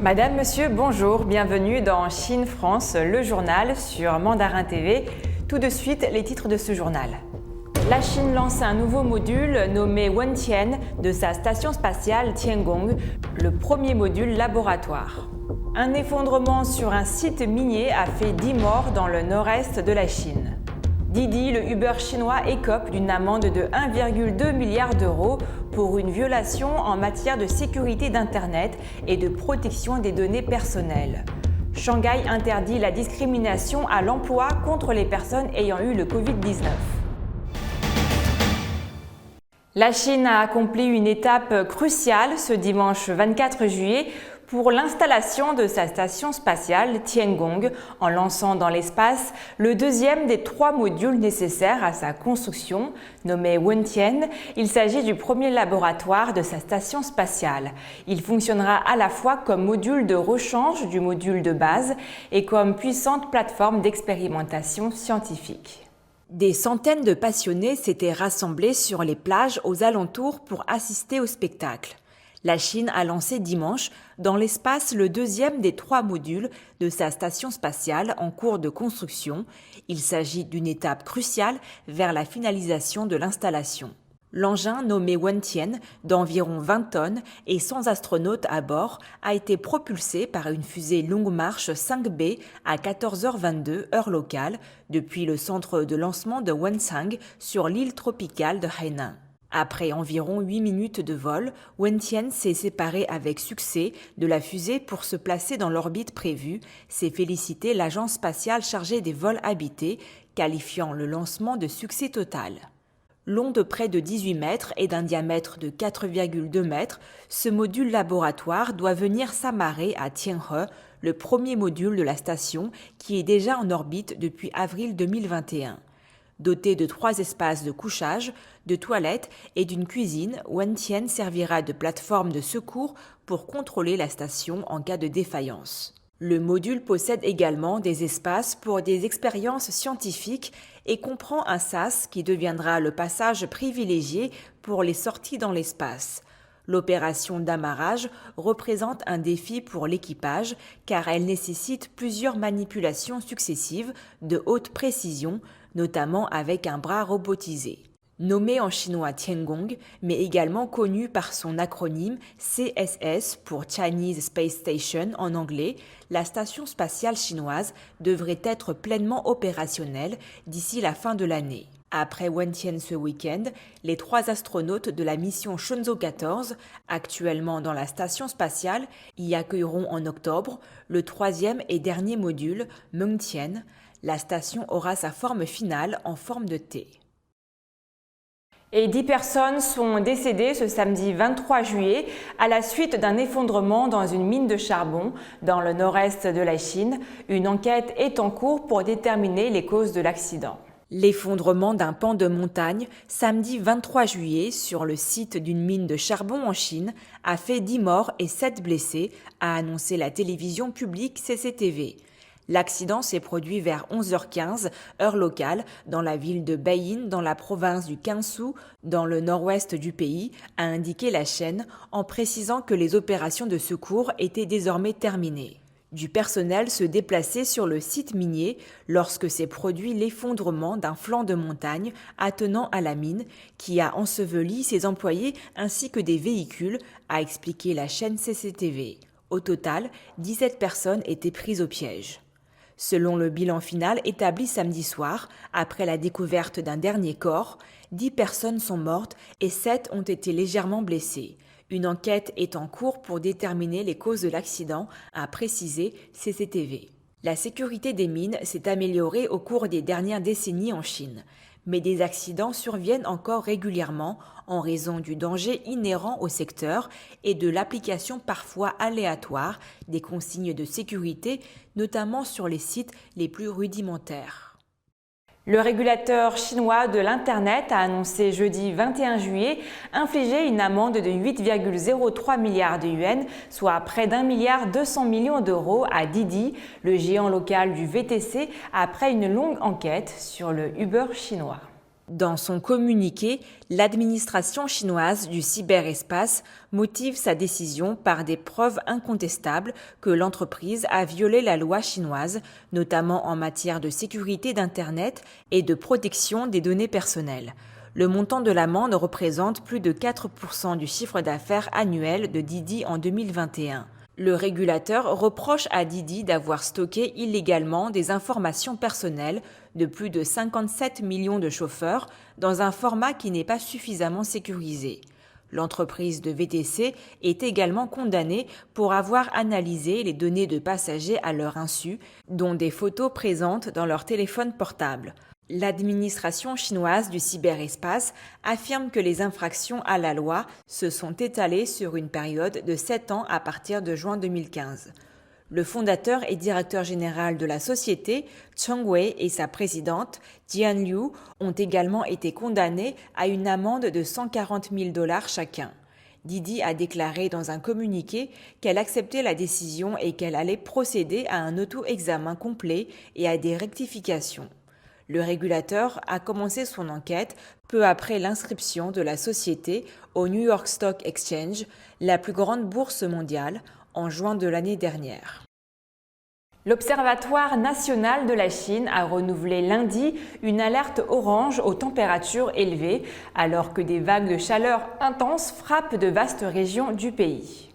Madame, Monsieur, bonjour, bienvenue dans Chine-France, le journal sur Mandarin TV. Tout de suite, les titres de ce journal. La Chine lance un nouveau module nommé Wentian de sa station spatiale Tiangong, le premier module laboratoire. Un effondrement sur un site minier a fait 10 morts dans le nord-est de la Chine. Didi, le Uber chinois, écope d'une amende de 1,2 milliard d'euros pour une violation en matière de sécurité d'Internet et de protection des données personnelles. Shanghai interdit la discrimination à l'emploi contre les personnes ayant eu le Covid-19. La Chine a accompli une étape cruciale ce dimanche 24 juillet pour l'installation de sa station spatiale Tiangong en lançant dans l'espace le deuxième des 3 modules nécessaires à sa construction, nommé Wentian. Il s'agit du premier laboratoire de sa station spatiale. Il fonctionnera à la fois comme module de rechange du module de base et comme puissante plateforme d'expérimentation scientifique. Des centaines de passionnés s'étaient rassemblés sur les plages aux alentours pour assister au spectacle. La Chine a lancé dimanche dans l'espace le deuxième des 3 modules de sa station spatiale en cours de construction. Il s'agit d'une étape cruciale vers la finalisation de l'installation. L'engin nommé Wentian, d'environ 20 tonnes et sans astronautes à bord, a été propulsé par une fusée Longue Marche 5B à 14h22 heure locale depuis le centre de lancement de Wensang sur l'île tropicale de Hainan. Après environ 8 minutes de vol, Wentian s'est séparé avec succès de la fusée pour se placer dans l'orbite prévue, s'est félicité l'agence spatiale chargée des vols habités, qualifiant le lancement de succès total. Long de près de 18 mètres et d'un diamètre de 4,2 mètres, ce module laboratoire doit venir s'amarrer à Tianhe, le premier module de la station qui est déjà en orbite depuis avril 2021. Doté de 3 espaces de couchage, de toilettes et d'une cuisine, Wentian servira de plateforme de secours pour contrôler la station en cas de défaillance. Le module possède également des espaces pour des expériences scientifiques et comprend un sas qui deviendra le passage privilégié pour les sorties dans l'espace. L'opération d'amarrage représente un défi pour l'équipage car elle nécessite plusieurs manipulations successives de haute précision, notamment avec un bras robotisé. Nommé en chinois Tiangong, mais également connu par son acronyme CSS pour Chinese Space Station en anglais, la station spatiale chinoise devrait être pleinement opérationnelle d'ici la fin de l'année. Après Wentian ce week-end, les 3 astronautes de la mission Shenzhou 14, actuellement dans la station spatiale, y accueilleront en octobre le 3e et dernier module, Mengtian. La station aura sa forme finale en forme de T. Et 10 personnes sont décédées ce samedi 23 juillet à la suite d'un effondrement dans une mine de charbon dans le nord-est de la Chine. Une enquête est en cours pour déterminer les causes de l'accident. L'effondrement d'un pan de montagne samedi 23 juillet sur le site d'une mine de charbon en Chine a fait 10 morts et 7 blessés, a annoncé la télévision publique CCTV. L'accident s'est produit vers 11h15, heure locale, dans la ville de Beiyin, dans la province du Gansu, dans le nord-ouest du pays, a indiqué la chaîne, en précisant que les opérations de secours étaient désormais terminées. Du personnel se déplaçait sur le site minier lorsque s'est produit l'effondrement d'un flanc de montagne attenant à la mine qui a enseveli ses employés ainsi que des véhicules, a expliqué la chaîne CCTV. Au total, 17 personnes étaient prises au piège. Selon le bilan final établi samedi soir, après la découverte d'un dernier corps, 10 personnes sont mortes et 7 ont été légèrement blessées. Une enquête est en cours pour déterminer les causes de l'accident, a précisé CCTV. La sécurité des mines s'est améliorée au cours des dernières décennies en Chine, mais des accidents surviennent encore régulièrement en raison du danger inhérent au secteur et de l'application parfois aléatoire des consignes de sécurité, notamment sur les sites les plus rudimentaires. Le régulateur chinois de l'Internet a annoncé jeudi 21 juillet infliger une amende de 8,03 milliards de yuans, soit près d'1,2 milliard d'euros à Didi, le géant local du VTC, après une longue enquête sur le Uber chinois. Dans son communiqué, l'administration chinoise du cyberespace motive sa décision par des preuves incontestables que l'entreprise a violé la loi chinoise, notamment en matière de sécurité d'Internet et de protection des données personnelles. Le montant de l'amende représente plus de 4% du chiffre d'affaires annuel de Didi en 2021. Le régulateur reproche à Didi d'avoir stocké illégalement des informations personnelles de plus de 57 millions de chauffeurs dans un format qui n'est pas suffisamment sécurisé. L'entreprise de VTC est également condamnée pour avoir analysé les données de passagers à leur insu, dont des photos présentes dans leur téléphone portable. L'administration chinoise du cyberespace affirme que les infractions à la loi se sont étalées sur une période de 7 ans à partir de juin 2015. Le fondateur et directeur général de la société, Cheng Wei, et sa présidente, Jian Liu, ont également été condamnés à une amende de 140 000 $ chacun. Didi a déclaré dans un communiqué qu'elle acceptait la décision et qu'elle allait procéder à un auto-examen complet et à des rectifications. Le régulateur a commencé son enquête peu après l'inscription de la société au New York Stock Exchange, la plus grande bourse mondiale, en juin de l'année dernière. L'Observatoire national de la Chine a renouvelé lundi une alerte orange aux températures élevées, alors que des vagues de chaleur intenses frappent de vastes régions du pays.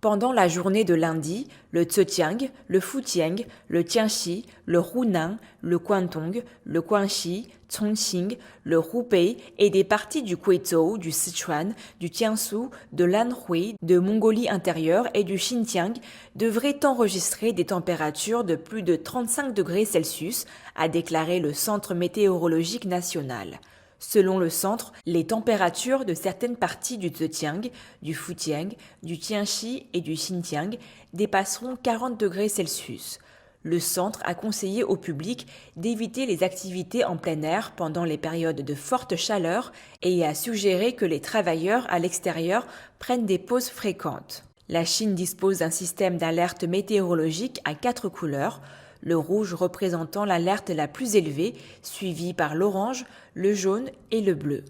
Pendant la journée de lundi, le Zhejiang, le Fujian, le Jiangxi, le Hunan, le Guangdong, le Guangxi, Chongqing, le Hubei et des parties du Guizhou, du Sichuan, du Jiangsu, de l'Anhui, de Mongolie intérieure et du Xinjiang devraient enregistrer des températures de plus de 35 degrés Celsius, a déclaré le Centre météorologique national. Selon le centre, les températures de certaines parties du Zhejiang, du Fujian, du Jiangxi et du Xinjiang dépasseront 40 degrés Celsius. Le centre a conseillé au public d'éviter les activités en plein air pendant les périodes de forte chaleur et a suggéré que les travailleurs à l'extérieur prennent des pauses fréquentes. La Chine dispose d'un système d'alerte météorologique à 4 couleurs, le rouge représentant l'alerte la plus élevée, suivi par l'orange, le jaune et le bleu.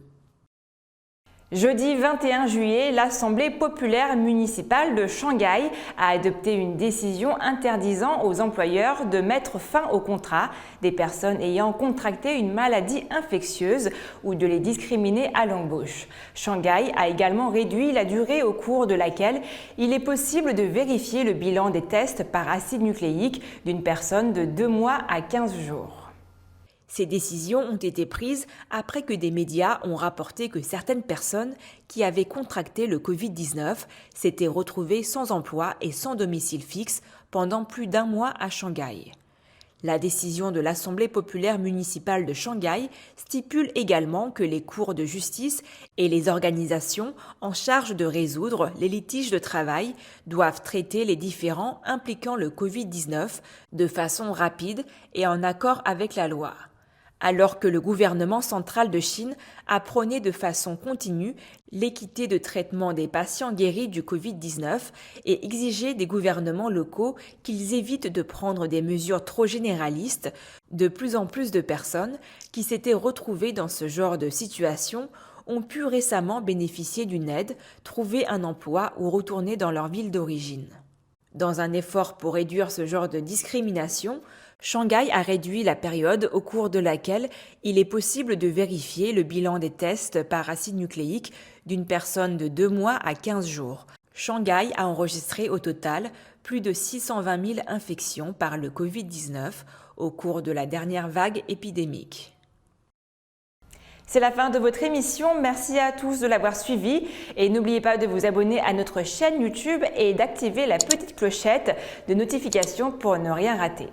Jeudi 21 juillet, l'Assemblée populaire municipale de Shanghai a adopté une décision interdisant aux employeurs de mettre fin au contrat des personnes ayant contracté une maladie infectieuse ou de les discriminer à l'embauche. Shanghai a également réduit la durée au cours de laquelle il est possible de vérifier le bilan des tests par acide nucléique d'une personne de 2 mois à 15 jours. Ces décisions ont été prises après que des médias ont rapporté que certaines personnes qui avaient contracté le Covid-19 s'étaient retrouvées sans emploi et sans domicile fixe pendant plus d'1 mois à Shanghai. La décision de l'Assemblée populaire municipale de Shanghai stipule également que les cours de justice et les organisations en charge de résoudre les litiges de travail doivent traiter les différends impliquant le Covid-19 de façon rapide et en accord avec la loi. Alors que le gouvernement central de Chine a prôné de façon continue l'équité de traitement des patients guéris du Covid-19 et exigé des gouvernements locaux qu'ils évitent de prendre des mesures trop généralistes, de plus en plus de personnes qui s'étaient retrouvées dans ce genre de situation ont pu récemment bénéficier d'une aide, trouver un emploi ou retourner dans leur ville d'origine. Dans un effort pour réduire ce genre de discrimination, Shanghai a réduit la période au cours de laquelle il est possible de vérifier le bilan des tests par acide nucléique d'une personne de 2 mois à 15 jours. Shanghai a enregistré au total plus de 620 000 infections par le Covid-19 au cours de la dernière vague épidémique. C'est la fin de votre émission, merci à tous de l'avoir suivi et n'oubliez pas de vous abonner à notre chaîne YouTube et d'activer la petite clochette de notification pour ne rien rater.